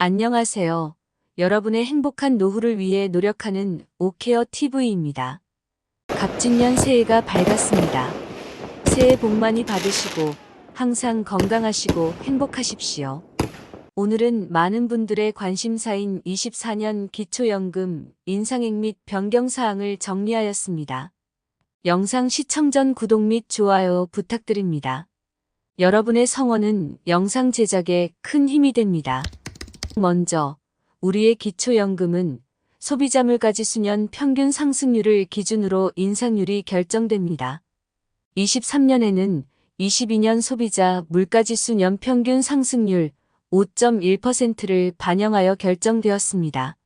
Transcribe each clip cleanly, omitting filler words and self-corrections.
안녕하세요. 여러분의 행복한 노후를 위해 노력하는 오케어 TV입니다. 갑진년 새해가 밝았습니다. 새해 복 많이 받으시고 항상 건강하시고 행복하십시오. 오늘은 많은 분들의 관심사인 24년 기초연금 인상액 및 변경 사항을 정리하였습니다. 영상 시청 전 구독 및 좋아요 부탁드립니다. 여러분의 성원은 영상 제작에 큰 힘이 됩니다. 먼저 우리의 기초연금은 소비자 물가지수년 평균 상승률을 기준으로 인상률이 결정됩니다. 23년에는 22년 소비자 물가지수 연평균 상승률 5.1%를 반영하여 결정되었습니다.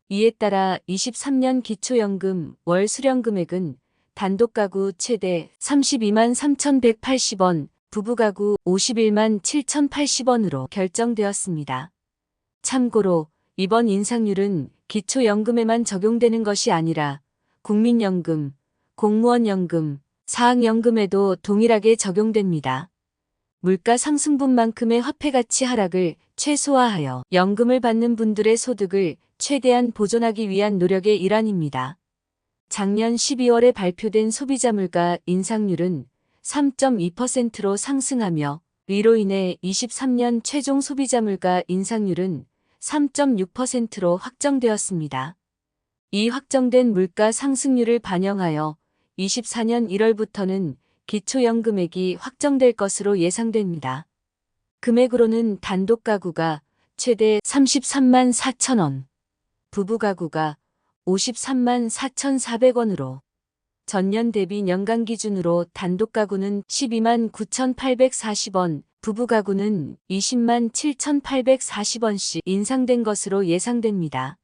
이에 따라 23년 기초연금 월 수령금액은 단독가구 최대 32만 3,180원, 부부가구 51만 7,080원으로 결정되었습니다. 참고로 이번 인상률은 기초연금에만 적용되는 것이 아니라 국민연금, 공무원연금, 사학연금에도 동일하게 적용됩니다. 물가 상승분만큼의 화폐가치 하락을 최소화하여 연금을 받는 분들의 소득을 최대한 보존하기 위한 노력의 일환입니다. 작년 12월에 발표된 소비자 물가 인상률은 3.2%로 상승하며 이로 인해 23년 최종 소비자 물가 인상률은 3.6%로 확정되었습니다. 이 확정된 물가 상승률을 반영하여 24년 1월부터는 기초연금액이 확정될 것으로 예상됩니다. 금액으로는 단독가구가 최대 33만 4천원, 부부가구가 53만 4,400원으로 전년 대비 연간 기준으로 단독가구는 12만 9,840원, 부부가구는 20만 7,840원씩 인상된 것으로 예상됩니다.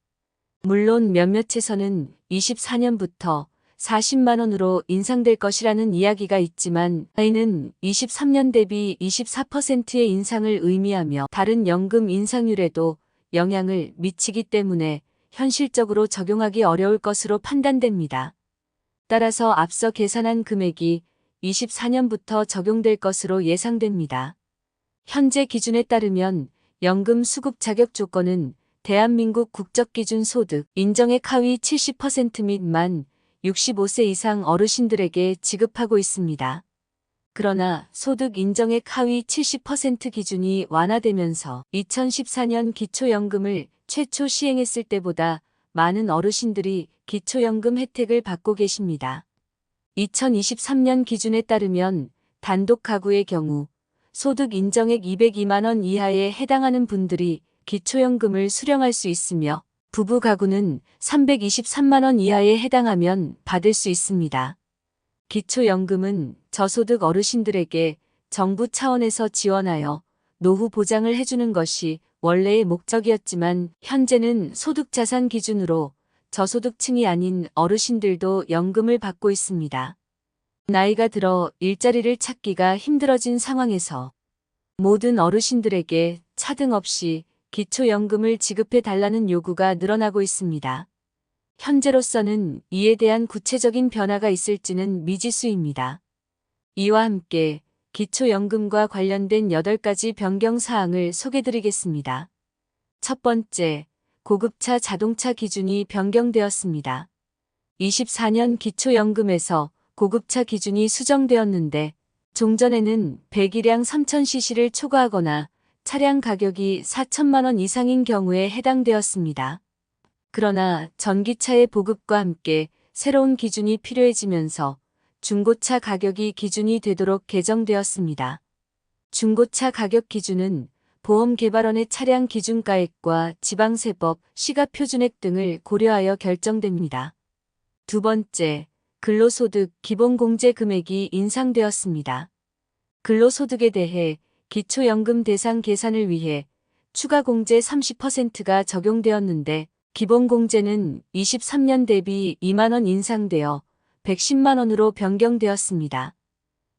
물론 몇몇에서는 24년부터 40만 원으로 인상될 것이라는 이야기가 있지만 이는 23년 대비 24%의 인상을 의미하며 다른 연금 인상률에도 영향을 미치기 때문에 현실적으로 적용하기 어려울 것으로 판단됩니다. 따라서 앞서 계산한 금액이 24년부터 적용될 것으로 예상됩니다. 현재 기준에 따르면 연금 수급 자격 조건은 대한민국 국적기준 소득 인정액 하위 70% 및 만 65세 이상 어르신들에게 지급하고 있습니다. 그러나 소득 인정액 하위 70% 기준이 완화되면서 2014년 기초연금을 최초 시행했을 때보다 많은 어르신들이 기초연금 혜택을 받고 계십니다. 2023년 기준에 따르면 단독 가구의 경우 소득 인정액 202만 원 이하에 해당하는 분들이 기초연금을 수령할 수 있으며 부부 가구는 323만 원 이하에 해당하면 받을 수 있습니다. 기초연금은 저소득 어르신들에게 정부 차원에서 지원하여 노후 보장을 해주는 것이 원래의 목적이었지만 현재는 소득자산 기준으로 저소득층이 아닌 어르신들도 연금을 받고 있습니다. 나이가 들어 일자리를 찾기가 힘들어진 상황에서 모든 어르신들에게 차등 없이 기초연금을 지급해 달라는 요구가 늘어나고 있습니다. 현재로서는 이에 대한 구체적인 변화가 있을지는 미지수입니다. 이와 함께 기초연금과 관련된 8가지 변경 사항을 소개드리겠습니다. 첫 번째, 고급차 자동차 기준이 변경되었습니다. 24년 기초연금에서 고급차 기준이 수정되었는데 종전에는 배기량 3000cc를 초과하거나 차량 가격이 4천만 원 이상인 경우에 해당되었습니다. 그러나 전기차의 보급과 함께 새로운 기준이 필요해지면서 중고차 가격이 기준이 되도록 개정되었습니다. 중고차 가격 기준은 보험개발원의 차량 기준가액과 지방세법, 시가표준액 등을 고려하여 결정됩니다. 두 번째, 근로소득 기본공제 금액이 인상되었습니다. 근로소득에 대해 기초연금 대상 계산을 위해 추가공제 30%가 적용되었는데 기본공제는 23년 대비 2만 원 인상되어 110만 원으로 변경되었습니다.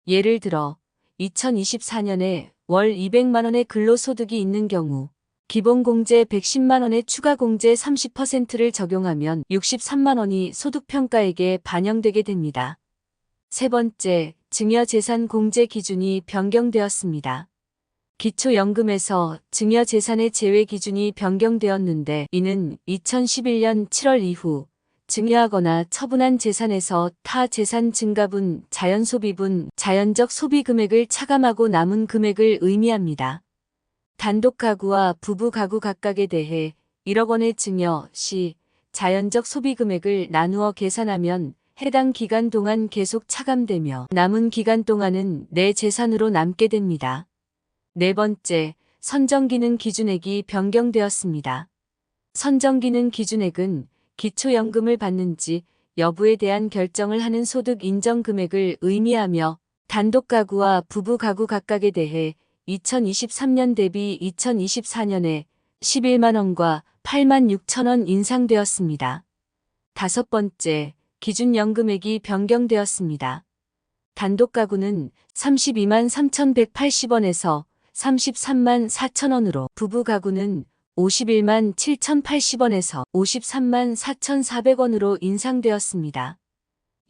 예를 들어 2024년에 월 200만 원의 근로소득이 있는 경우 기본공제 110만 원에 추가공제 30%를 적용하면 63만 원이 소득평가액에 반영되게 됩니다. 세 번째, 증여재산 공제 기준이 변경되었습니다. 기초연금에서 증여재산의 제외 기준이 변경되었는데 이는 2011년 7월 이후 증여하거나 처분한 재산에서 타 재산 증가분, 자연소비분, 자연적 소비 금액을 차감하고 남은 금액을 의미합니다. 단독 가구와 부부 가구 각각에 대해 1억 원의 증여 시 자연적 소비 금액을 나누어 계산하면 해당 기간 동안 계속 차감되며 남은 기간 동안은 내 재산으로 남게 됩니다. 네 번째, 선정기능 기준액이 변경되었습니다. 선정기능 기준액은 기초연금을 받는지 여부에 대한 결정을 하는 소득 인정 금액을 의미하며 단독 가구와 부부 가구 각각에 대해 2023년 대비 2024년에 11만 원과 8만 6천 원 인상되었습니다. 다섯 번째, 기준연금액이 변경되었습니다. 단독 가구는 32만 3,180원에서 33만 4천 원으로, 부부 가구는 51만 7,080원에서 53만 4,400원으로 인상되었습니다.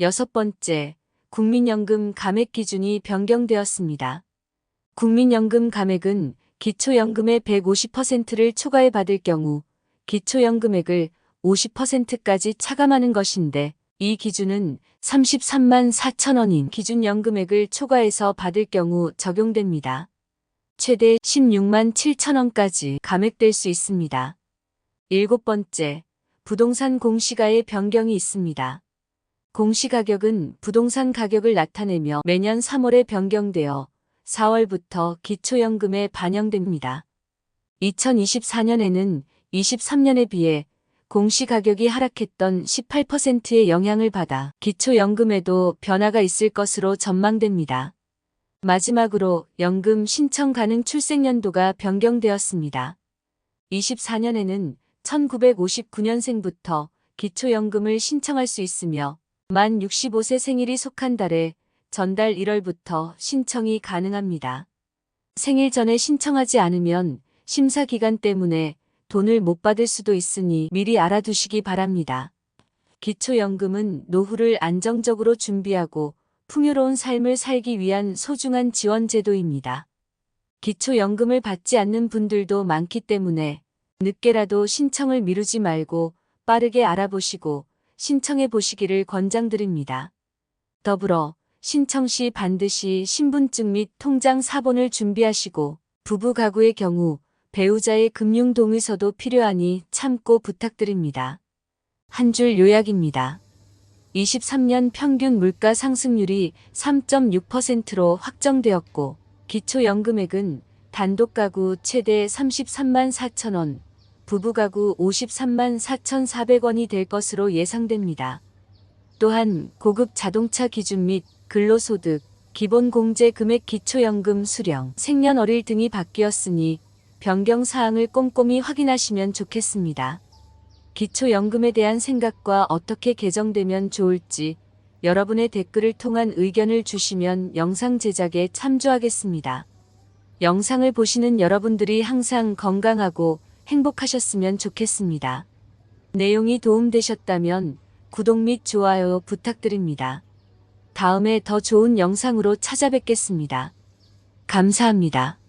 여섯 번째, 국민연금 감액 기준이 변경되었습니다. 국민연금 감액은 기초연금의 150%를 초과해 받을 경우 기초연금액을 50%까지 차감하는 것인데 이 기준은 33만 4천 원인 기준연금액을 초과해서 받을 경우 적용됩니다. 최대 16만 7천 원까지 감액될 수 있습니다. 일곱 번째, 부동산 공시가의 변경이 있습니다. 공시가격은 부동산 가격을 나타내며 매년 3월에 변경되어 4월부터 기초연금에 반영됩니다. 2024년에는 23년에 비해 공시가격이 하락했던 18%의 영향을 받아 기초연금에도 변화가 있을 것으로 전망됩니다. 마지막으로 연금 신청 가능 출생연도가 변경되었습니다. 24년에는 1959년생부터 기초연금을 신청할 수 있으며 만 65세 생일이 속한 달에 전달 1월부터 신청이 가능합니다. 생일 전에 신청하지 않으면 심사 기간 때문에 돈을 못 받을 수도 있으니 미리 알아두시기 바랍니다. 기초연금은 노후를 안정적으로 준비하고 풍요로운 삶을 살기 위한 소중한 지원 제도입니다. 기초연금을 받지 않는 분들도 많기 때문에 늦게라도 신청을 미루지 말고 빠르게 알아보시고 신청해 보시기를 권장드립니다. 더불어 신청 시 반드시 신분증 및 통장 사본을 준비하시고 부부 가구의 경우 배우자의 금융 동의서도 필요하니 참고 부탁드립니다. 한 줄 요약입니다. 23년 평균 물가 상승률이 3.6%로 확정되었고 기초연금액은 단독 가구 최대 33만 4천 원, 부부 가구 53만 4,400원이 될 것으로 예상됩니다. 또한 고급 자동차 기준 및 근로소득, 기본공제 금액 기초연금 수령, 생년월일 등이 바뀌었으니 변경 사항을 꼼꼼히 확인하시면 좋겠습니다. 기초연금에 대한 생각과 어떻게 개정되면 좋을지 여러분의 댓글을 통한 의견을 주시면 영상 제작에 참조하겠습니다. 영상을 보시는 여러분들이 항상 건강하고 행복하셨으면 좋겠습니다. 내용이 도움되셨다면 구독 및 좋아요 부탁드립니다. 다음에 더 좋은 영상으로 찾아뵙겠습니다. 감사합니다.